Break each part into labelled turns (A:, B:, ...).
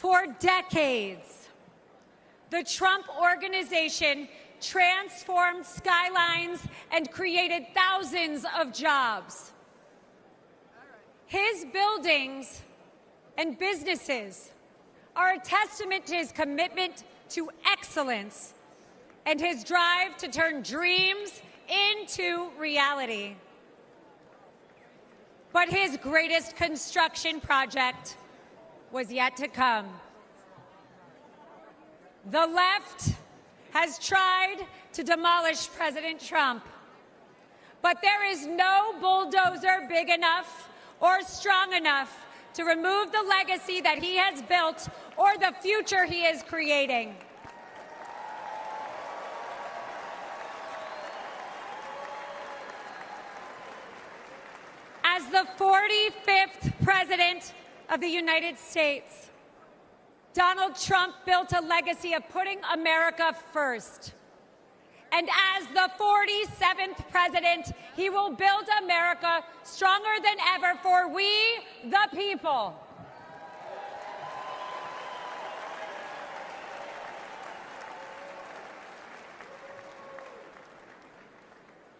A: For decades, the Trump Organization transformed skylines and created thousands of jobs. His buildings and businesses are a testament to his commitment to excellence and his drive to turn dreams into reality. But his greatest construction project was yet to come. The left has tried to demolish President Trump, but there is no bulldozer big enough or strong enough to remove the legacy that he has built or the future he is creating. As the 45th President of the United States, Donald Trump built a legacy of putting America first. And as the 47th President, he will build America stronger than ever for we, the people.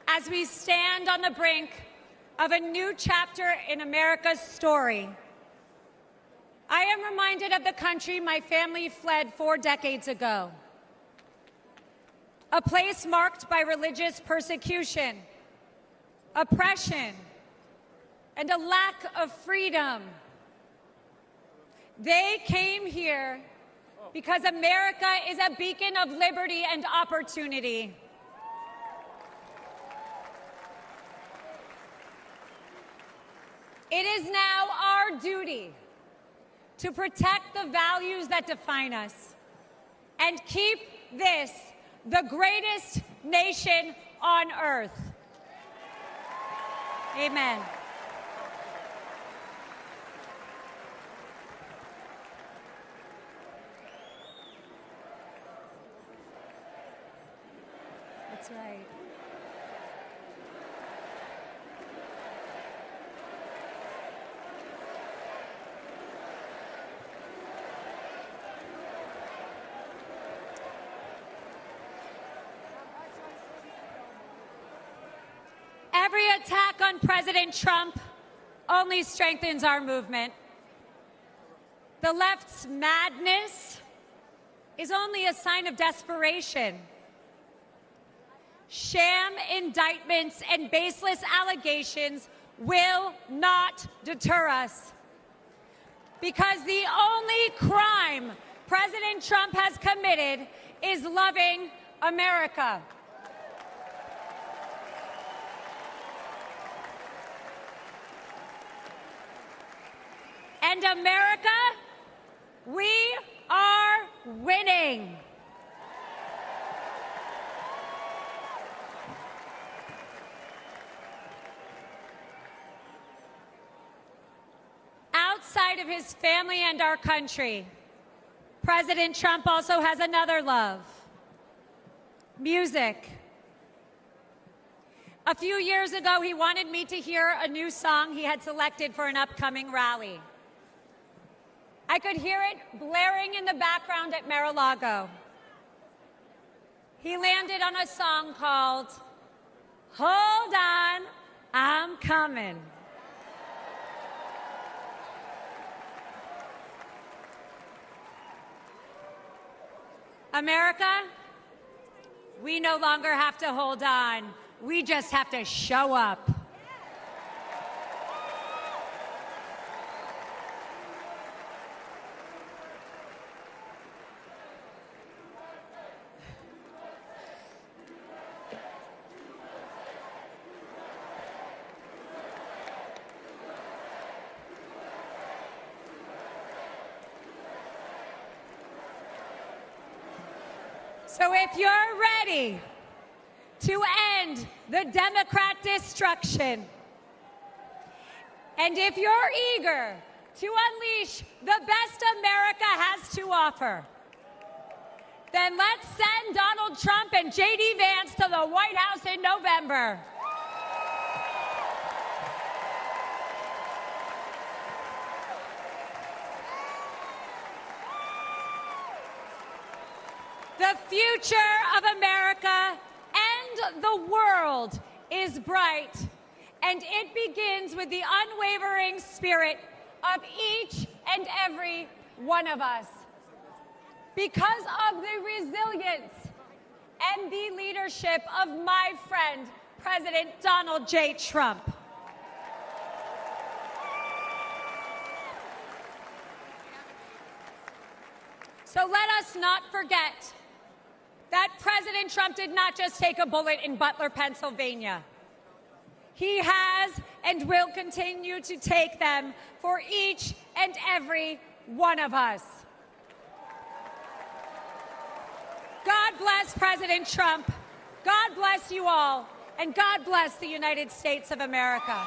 A: As we stand on the brink of a new chapter in America's story, I am reminded of the country my family fled 4 decades ago. A place marked by religious persecution, oppression, and a lack of freedom. They came here because America is a beacon of liberty and opportunity. It is now our duty to protect the values that define us and keep this the greatest nation on earth. Amen. That's right. Every attack on President Trump only strengthens our movement. The left's madness is only a sign of desperation. Sham indictments and baseless allegations will not deter us, because the only crime President Trump has committed is loving America. And America, we are winning. Outside of his family and our country, President Trump also has another love: music. A few years ago, he wanted me to hear a new song he had selected for an upcoming rally. I could hear it blaring in the background at Mar-a-Lago. He landed on a song called "Hold On, I'm Coming." America, we no longer have to hold on. We just have to show up. So if you're ready to end the Democrat destruction, and if you're eager to unleash the best America has to offer, then let's send Donald Trump and J.D. Vance to the White House in November. The future of America and the world is bright, and it begins with the unwavering spirit of each and every one of us. Because of the resilience and the leadership of my friend, President Donald J. Trump. So let us not forget that President Trump did not just take a bullet in Butler, Pennsylvania. He has and will continue to take them for each and every one of us. God bless President Trump. God bless you all. And God bless the United States of America.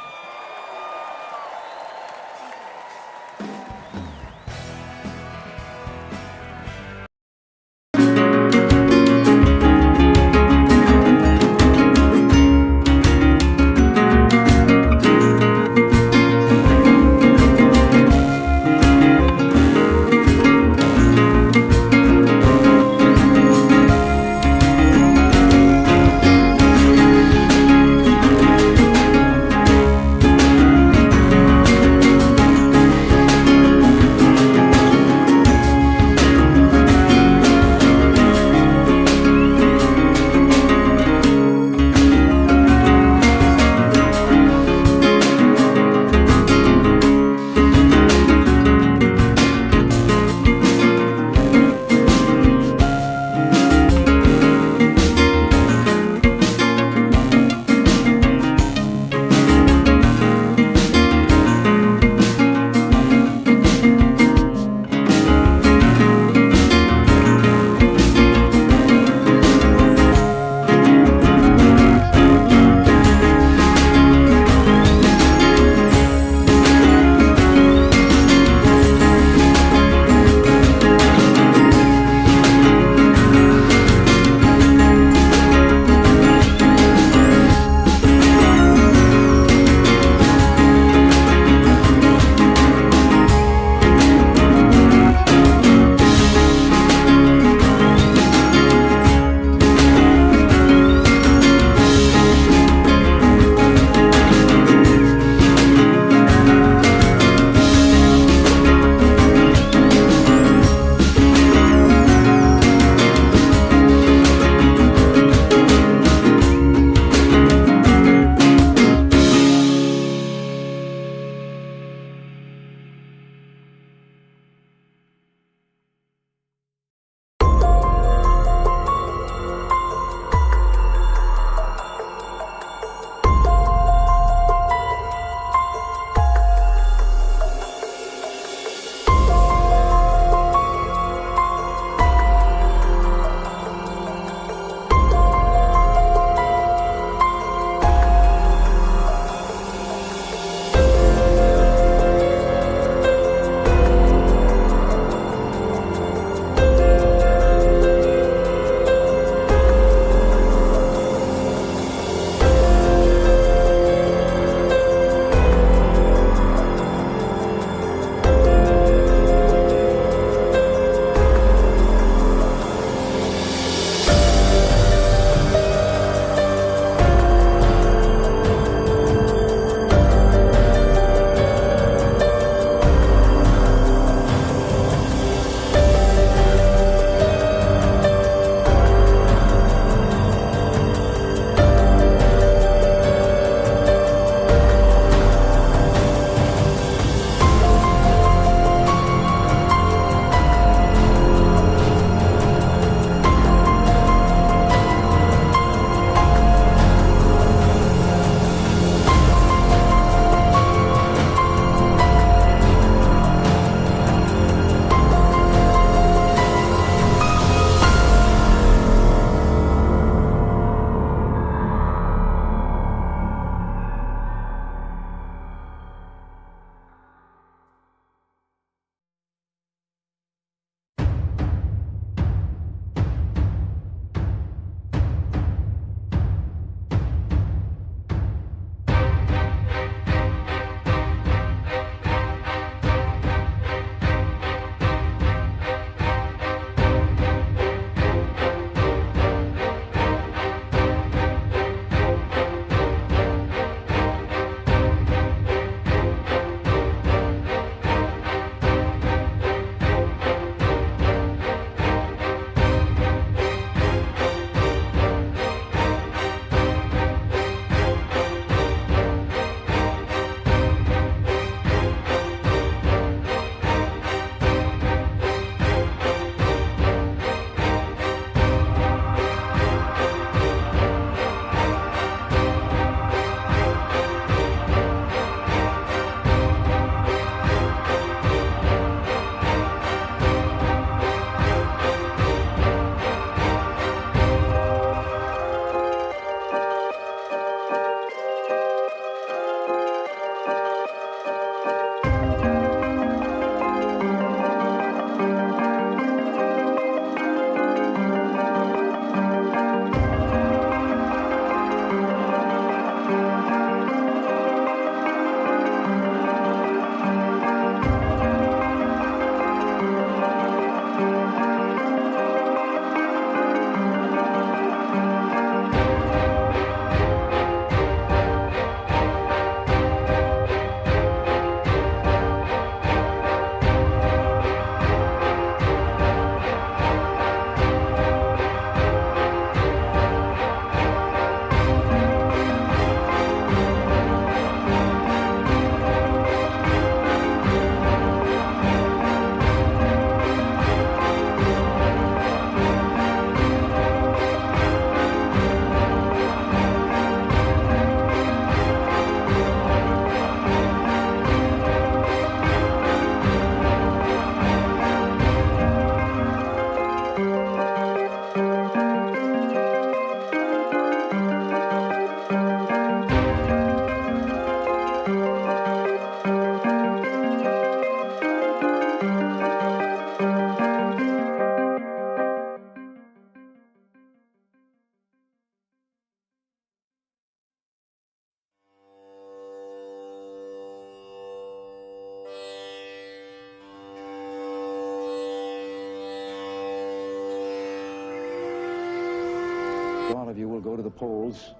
B: All of you will go to the polls,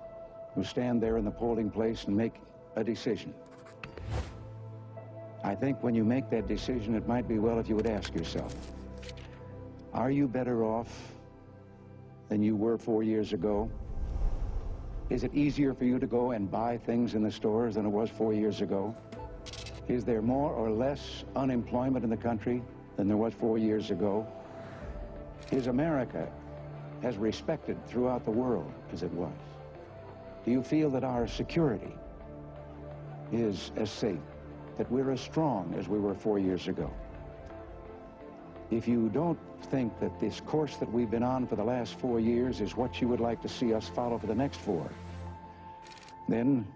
B: will stand there in the polling place and make a decision. I think when you make that decision, it might be well if you would ask yourself, are you better off than you were 4 years ago? Is it easier for you to go and buy things in the stores than it was 4 years ago? Is there more or less unemployment in the country than there was 4 years ago? Is America as respected throughout the world as it was? Do you feel that our security is as safe, that we're as strong as we were 4 years ago? If you don't think that this course that we've been on for the last 4 years is what you would like to see us follow for the next 4, then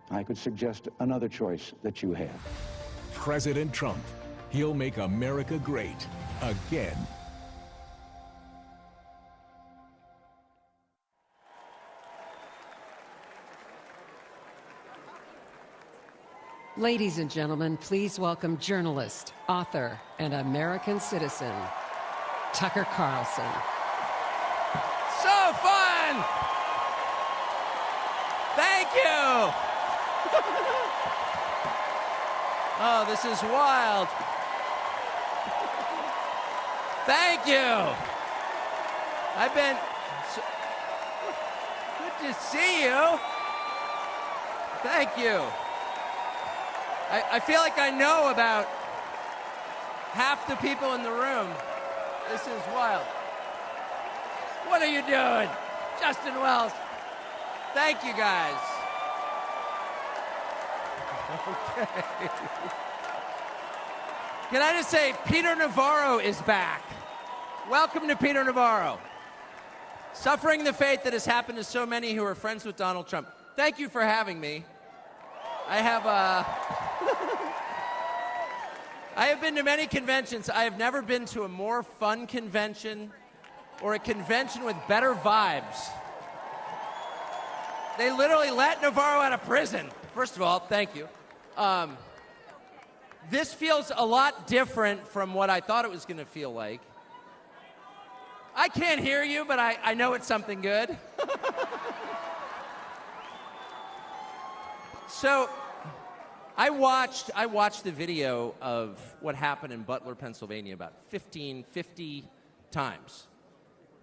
B: I could suggest another choice that you have.
C: President Trump. He'll make America great again.
D: Ladies and gentlemen, please welcome journalist, author, and American citizen, Tucker Carlson.
E: So fun! Thank you! Oh, this is wild. Thank you! I've been... Good to see you. Thank you. I feel like I know about half the people in the room. This is wild. What are you doing? Justin Wells. Thank you, guys. Okay. Can I just say, Peter Navarro is back. Welcome to Peter Navarro. Suffering the fate that has happened to so many who are friends with Donald Trump. Thank you for having me. I have been to many conventions. I have never been to a more fun convention or a convention with better vibes. They literally let Navarro out of prison. First of all, thank you. This feels a lot different from what I thought it was going to feel like. I can't hear you, but I know it's something good. So, I watched the video of what happened in Butler, Pennsylvania about 50 times.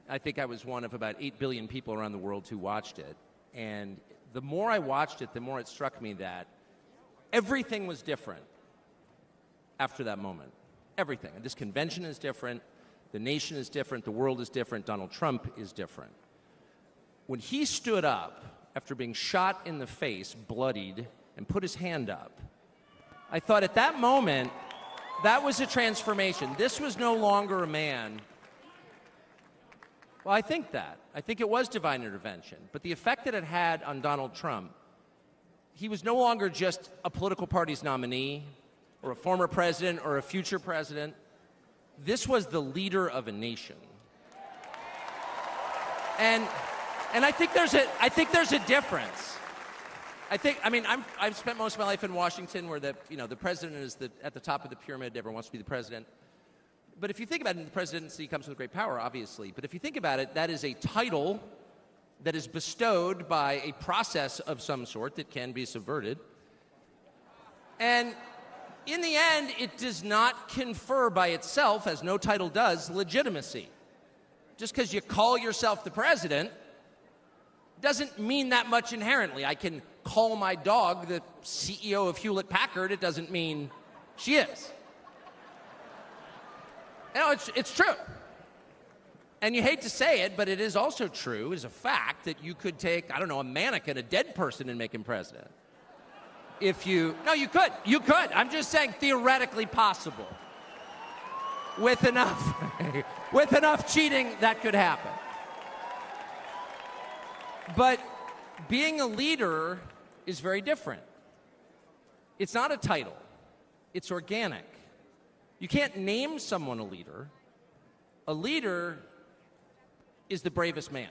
E: I think I was one of about 8 billion people around the world who watched it. And the more I watched it, the more it struck me that everything was different after that moment. Everything. And this convention is different. The nation is different. The world is different. Donald Trump is different. When he stood up after being shot in the face, bloodied, and put his hand up, I thought at that moment, that was a transformation. This was no longer a man. Well, I think it was divine intervention. But the effect that it had on Donald Trump, he was no longer just a political party's nominee or a former president or a future president. This was the leader of a nation. And I think there's a difference. I've spent most of my life in Washington, where the president is at the top of the pyramid. Everyone wants to be the president. But if you think about it, the presidency comes with great power, obviously. But if you think about it, that is a title that is bestowed by a process of some sort that can be subverted. And in the end, it does not confer by itself, as no title does, legitimacy. Just because you call yourself the president doesn't mean that much inherently. I can call my dog the CEO of Hewlett-Packard. It doesn't mean she is. It's true. And you hate to say it, but it is also true, as a fact, that you could take, a mannequin, a dead person, and make him president. No, you could. You could. I'm just saying theoretically possible. With enough cheating, that could happen. But being a leader is very different. It's not a title. It's organic. You can't name someone a leader. A leader is the bravest man.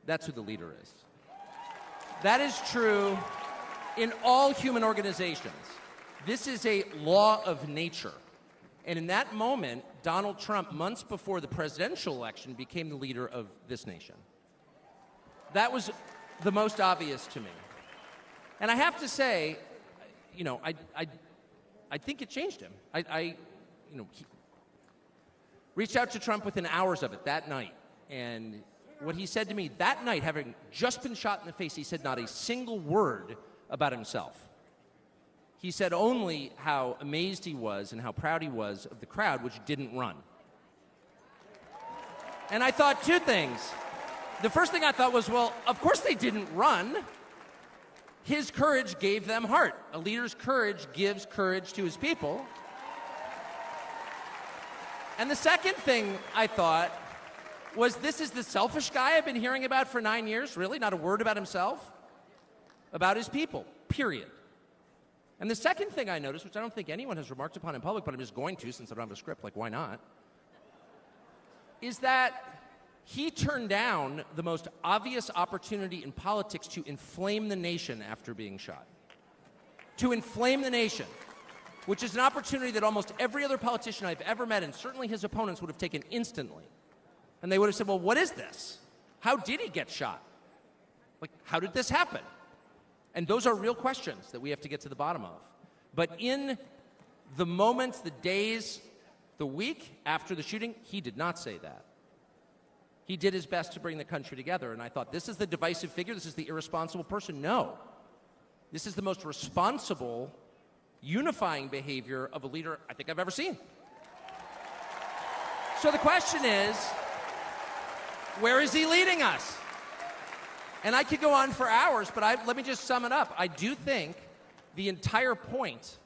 E: That's who the leader is. That is true in all human organizations. This is a law of nature. And in that moment, Donald Trump, months before the presidential election, became the leader of this nation. That was the most obvious to me. And I have to say, you know, I think it changed him. He reached out to Trump within hours of it that night. And what he said to me that night, having just been shot in the face, he said not a single word about himself. He said only how amazed he was and how proud he was of the crowd, which didn't run. And I thought two things. The first thing I thought was, well, of course they didn't run. His courage gave them heart. A leader's courage gives courage to his people. And the second thing I thought was, this is the selfish guy I've been hearing about for 9 years, really? Not a word about himself? About his people, period. And the second thing I noticed, which I don't think anyone has remarked upon in public, but I'm just going to since I don't have a script, like why not, is that he turned down the most obvious opportunity in politics to inflame the nation after being shot. To inflame the nation, which is an opportunity that almost every other politician I've ever met, and certainly his opponents, would have taken instantly. And they would have said, well, what is this? How did he get shot? Like, how did this happen? And those are real questions that we have to get to the bottom of. But in the moments, the days, the week after the shooting, he did not say that. He did his best to bring the country together. And I thought, this is the divisive figure, this is the irresponsible person. No. This is the most responsible, unifying behavior of a leader I think I've ever seen. So the question is, where is he leading us? And I could go on for hours, but let me just sum it up. I do think the entire point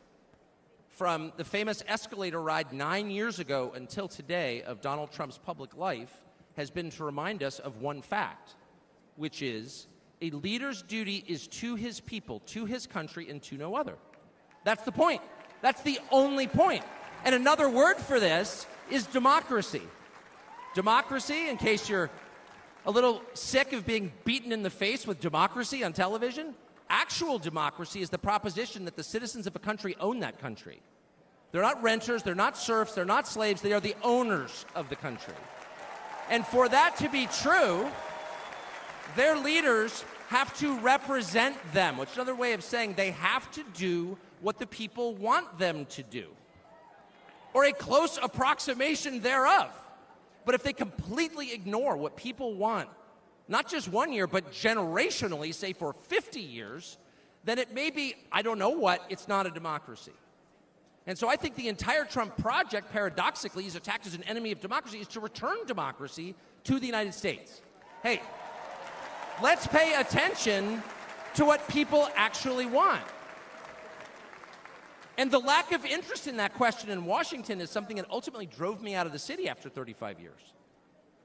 E: from the famous escalator ride 9 years ago until today of Donald Trump's public life has been to remind us of one fact, which is a leader's duty is to his people, to his country, and to no other. That's the point. That's the only point. And another word for this is democracy. Democracy, in case you're a little sick of being beaten in the face with democracy on television, actual democracy is the proposition that the citizens of a country own that country. They're not renters, they're not serfs, they're not slaves, they are the owners of the country. And for that to be true, their leaders have to represent them, which is another way of saying they have to do what the people want them to do, or a close approximation thereof. But if they completely ignore what people want, not just 1 year, but generationally, say for 50 years, then it may be, I don't know what, it's not a democracy. And so I think the entire Trump project, paradoxically, is attacked as an enemy of democracy, is to return democracy to the United States. Hey, let's pay attention to what people actually want. And the lack of interest in that question in Washington is something that ultimately drove me out of the city after 35 years.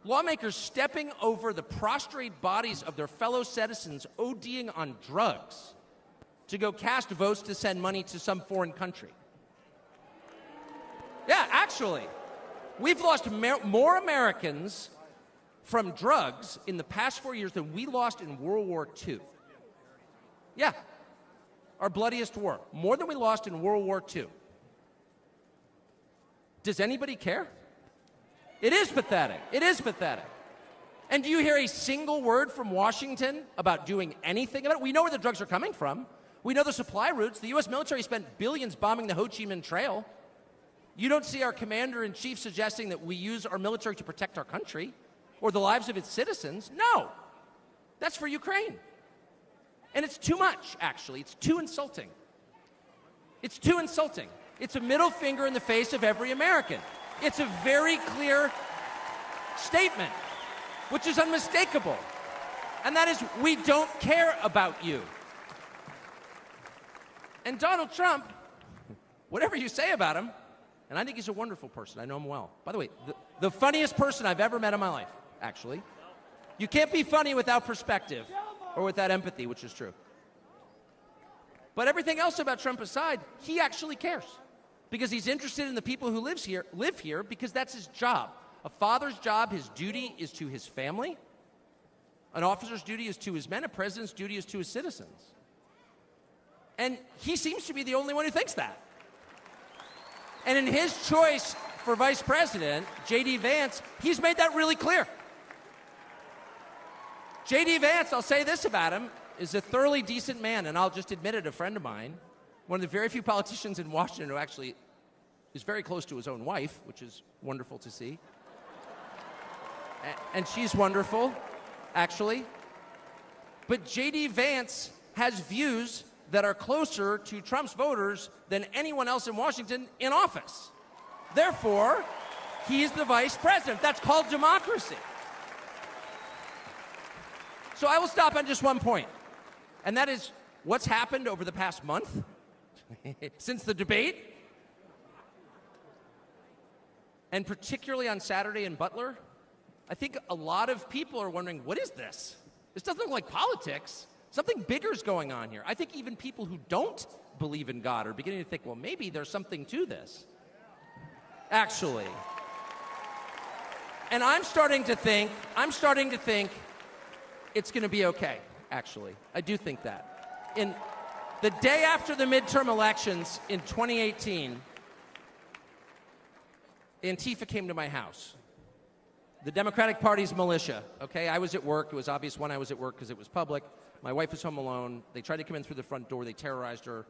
E: Lawmakers stepping over the prostrate bodies of their fellow citizens ODing on drugs to go cast votes to send money to some foreign country. Yeah, actually, we've lost more Americans from drugs in the past 4 years than we lost in World War II. Yeah. Our bloodiest war, more than we lost in World War II. Does anybody care? It is pathetic. It is pathetic. And do you hear a single word from Washington about doing anything about it? We know where the drugs are coming from. We know the supply routes. The U.S. military spent billions bombing the Ho Chi Minh Trail. You don't see our commander-in-chief suggesting that we use our military to protect our country or the lives of its citizens. No. That's for Ukraine. And it's too much, actually. It's too insulting. It's too insulting. It's a middle finger in the face of every American. It's a very clear statement, which is unmistakable. And that is, we don't care about you. And Donald Trump, whatever you say about him, and I think he's a wonderful person. I know him well. By the way, the funniest person I've ever met in my life, actually. You can't be funny without perspective. Or without empathy, which is true. But everything else about Trump aside, he actually cares. Because he's interested in the people who live here, because that's his job. A father's job, his duty is to his family. An officer's duty is to his men. A president's duty is to his citizens. And he seems to be the only one who thinks that. And in his choice for vice president, J.D. Vance, he's made that really clear. J.D. Vance, I'll say this about him, is a thoroughly decent man, and I'll just admit it, a friend of mine, one of the very few politicians in Washington who actually is very close to his own wife, which is wonderful to see. And she's wonderful, actually. But J.D. Vance has views that are closer to Trump's voters than anyone else in Washington in office. Therefore, he's the vice president. That's called democracy. So I will stop on just one point, and that is what's happened over the past month since the debate, and particularly on Saturday in Butler. I think a lot of people are wondering, what is this? This doesn't look like politics. Something bigger is going on here. I think even people who don't believe in God are beginning to think, well, maybe there's something to this, actually. And I'm starting to think it's going to be okay, actually. I do think that. In the day after the midterm elections in 2018, Antifa came to my house. The Democratic Party's militia, okay? I was at work. It was obvious when I was at work because it was public. My wife was home alone. They tried to come in through the front door. They terrorized her.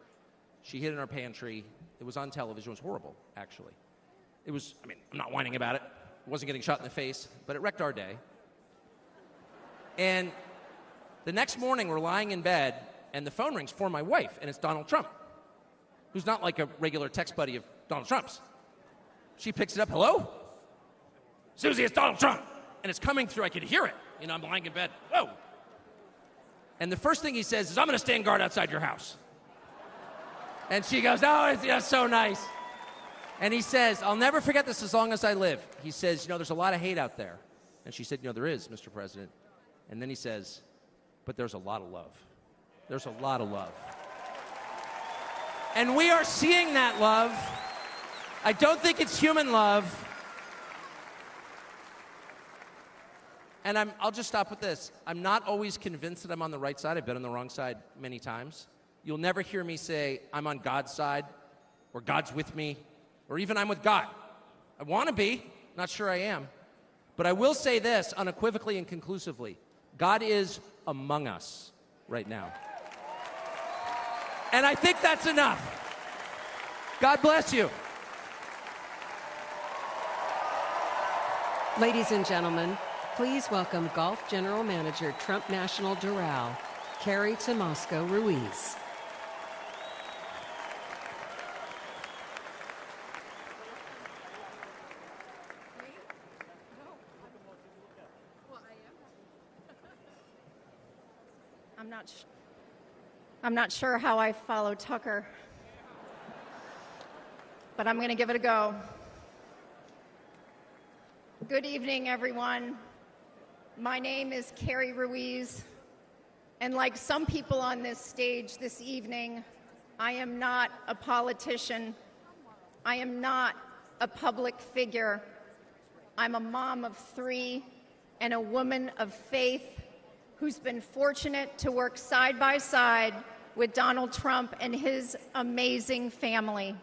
E: She hid in our pantry. It was on television. It was horrible, actually. It was, I mean, I'm not whining about it. I wasn't getting shot in the face, but it wrecked our day. And the next morning, we're lying in bed, and the phone rings for my wife, and it's Donald Trump, who's not like a regular text buddy of Donald Trump's. She picks it up. Hello? Susie, it's Donald Trump. And it's coming through. I could hear it. You know, I'm lying in bed. Whoa. And the first thing he says is, I'm going to stand guard outside your house. And she goes, oh, that's so nice. And he says, I'll never forget this as long as I live. He says, you know, there's a lot of hate out there. And she said, you know, there is, Mr. President. And then he says, but there's a lot of love. There's a lot of love. And we are seeing that love. I don't think it's human love. And I'll just stop with this. I'm not always convinced that I'm on the right side. I've been on the wrong side many times. You'll never hear me say, I'm on God's side, or God's with me, or even I'm with God. I want to be, not sure I am. But I will say this unequivocally and conclusively. God is among us right now. And I think that's enough. God bless you.
D: Ladies and gentlemen, please welcome Golf General Manager, Trump National Doral, Carrie Tomasco Ruiz.
F: I'm not sure how I follow Tucker, but I'm going to give it a go. Good evening, everyone. My name is Carrie Ruiz, and like some people on this stage this evening, I am not a politician. I am not a public figure. I'm a mom of 3 and a woman of faith who's been fortunate to work side by side with Donald Trump and his amazing family.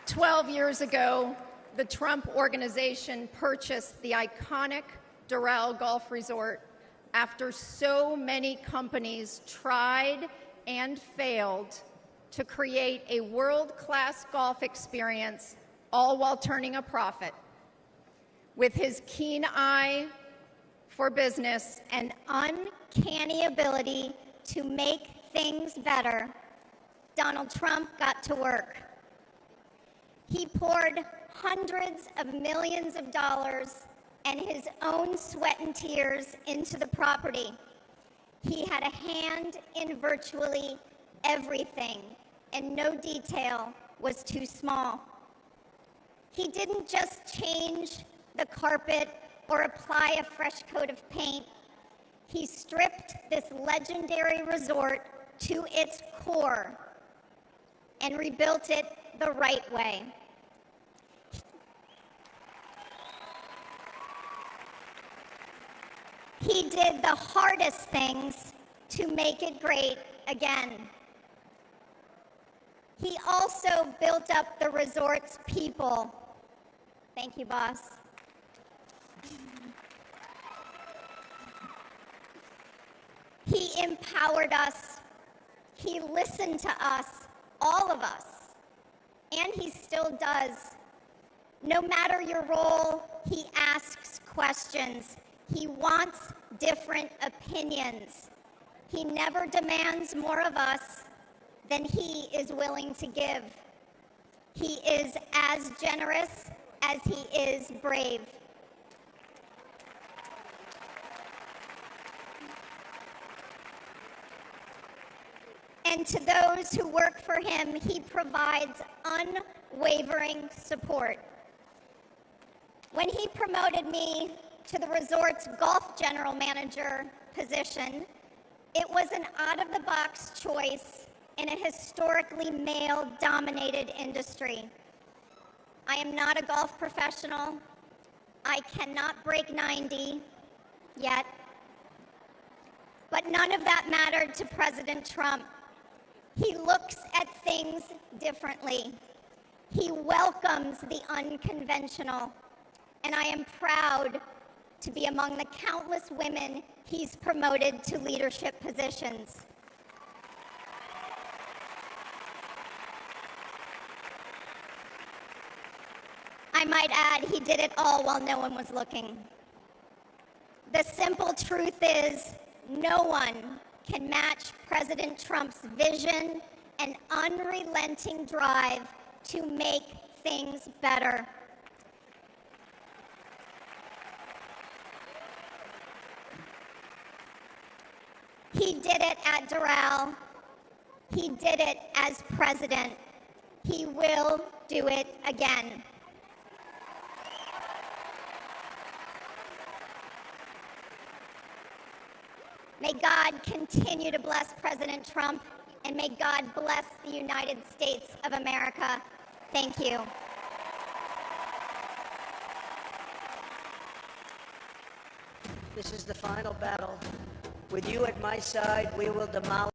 F: "12 years ago, the Trump Organization purchased the iconic Doral Golf Resort after so many companies tried and failed to create a world-class golf experience, all while turning a profit. With his keen eye for business and uncanny ability to make things better, Donald Trump got to work. He poured hundreds of millions of dollars and his own sweat and tears into the property. He had a hand in virtually everything, and no detail was too small. He didn't just change the carpet or apply a fresh coat of paint. He stripped this legendary resort to its core and rebuilt it the right way. He did the hardest things to make it great again. He also built up the resort's people.
G: Thank you, boss. He empowered us. He listened to us, all of us, and he still does. No matter your role, he asks questions. He wants different opinions. He never demands more of us than he is willing to give. He is as generous as he is brave. And to those who work for him, he provides unwavering support. When he promoted me to the resort's golf general manager position, it was an out-of-the-box choice in a historically male-dominated industry. I am not a golf professional. I cannot break 90 yet. But none of that mattered to President Trump. He looks at things differently. He welcomes the unconventional. And I am proud to be among the countless women he's promoted to leadership positions. I might add, he did it all while no one was looking. The simple truth is, no one can match President Trump's vision and unrelenting drive to make things better. He did it at Doral. He did it as president. He will do it again. May God continue to bless President Trump, and may God bless the United States of America. Thank you.
H: This is the final battle. With you at my side, we will demolish.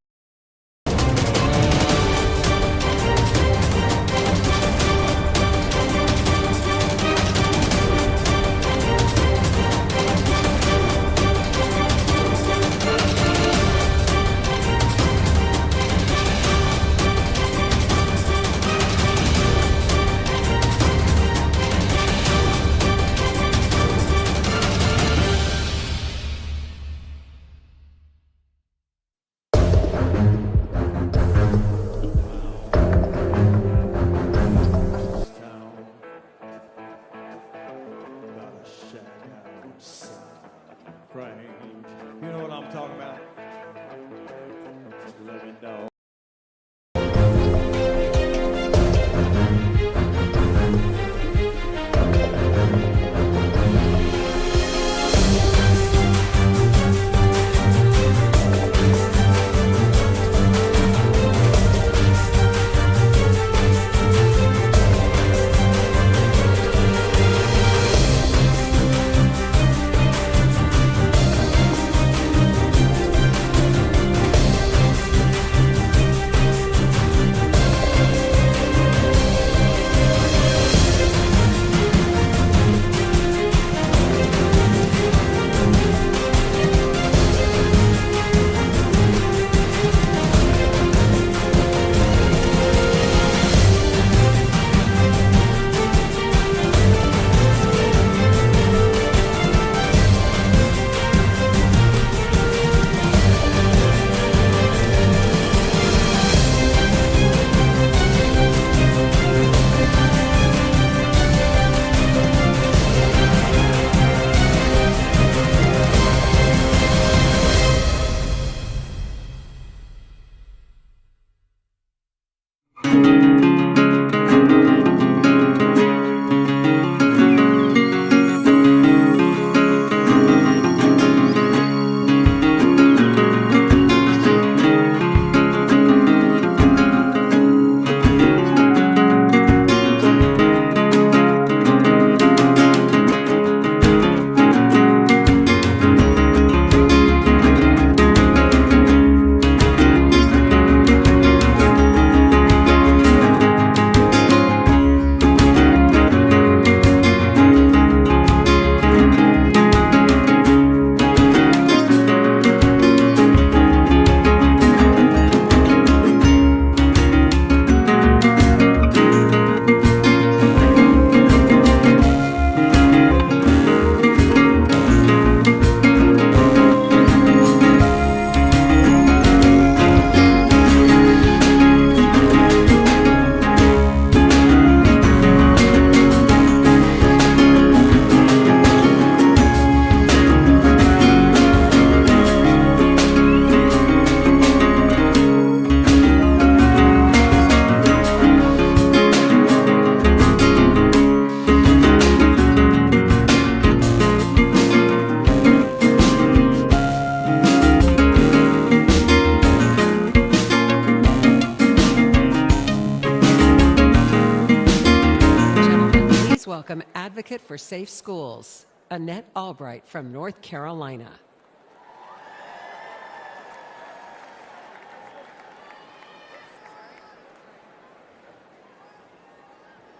D: welcome Advocate for Safe Schools, Annette Albright from North Carolina.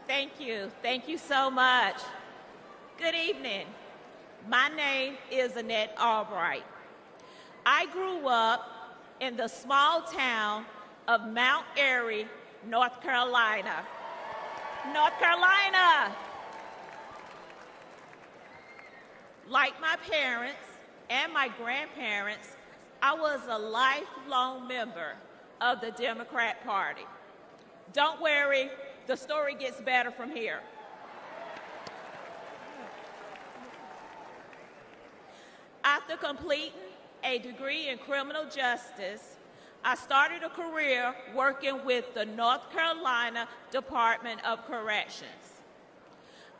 I: Thank you. Thank you so much. Good evening. My name is Annette Albright. I grew up in the small town of Mount Airy, North Carolina. North Carolina! Like my parents and my grandparents, I was a lifelong member of the Democrat Party. Don't worry, the story gets better from here. After completing a degree in criminal justice, I started a career working with the North Carolina Department of Corrections.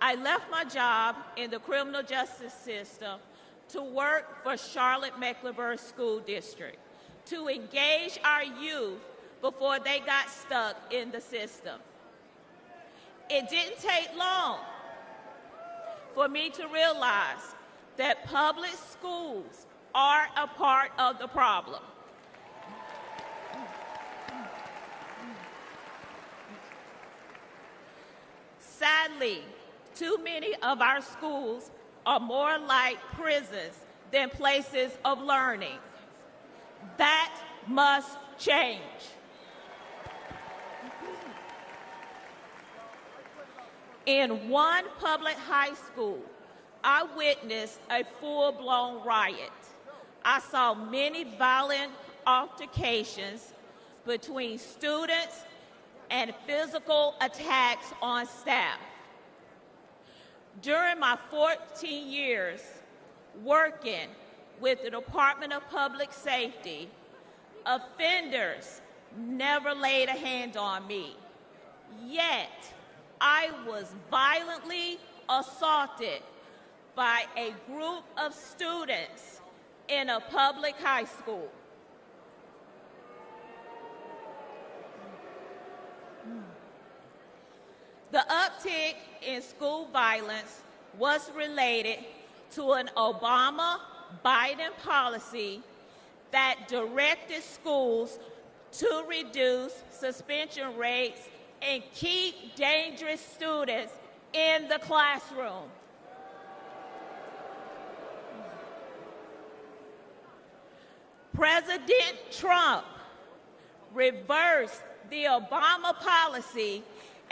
I: I left my job in the criminal justice system to work for Charlotte-Mecklenburg School District to engage our youth before they got stuck in the system. It didn't take long for me to realize that public schools are a part of the problem. Sadly, too many of our schools are more like prisons than places of learning. That must change. In one public high school, I witnessed a full-blown riot. I saw many violent altercations between students and physical attacks on staff. During my 14 years working with the Department of Public Safety, offenders never laid a hand on me. Yet, I was violently assaulted by a group of students in a public high school. The uptick in school violence was related to an Obama-Biden policy that directed schools to reduce suspension rates and keep dangerous students in the classroom. President Trump reversed the Obama policy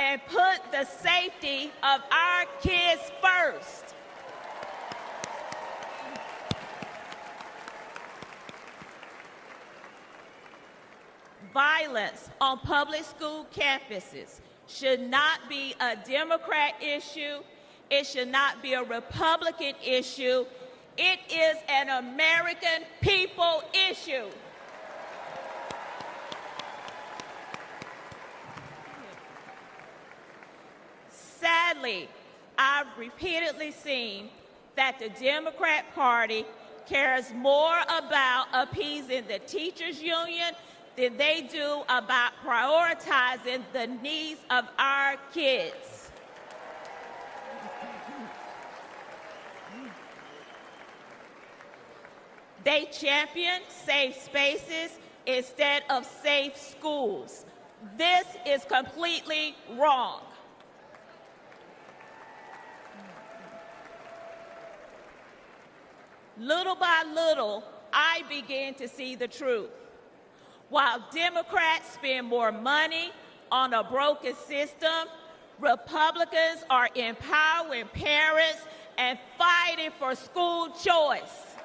I: and put the safety of our kids first. Violence on public school campuses should not be a Democrat issue. It should not be a Republican issue. It is an American people issue. Sadly, I've repeatedly seen that the Democrat Party cares more about appeasing the teachers' union than they do about prioritizing the needs of our kids. They champion safe spaces instead of safe schools. This is completely wrong. Little by little, I began to see the truth. While Democrats spend more money on a broken system, Republicans are empowering parents and fighting for school choice.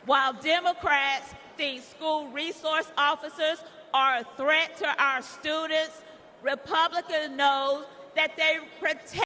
I: While Democrats think school resource officers are a threat to our students, Republicans know that they protect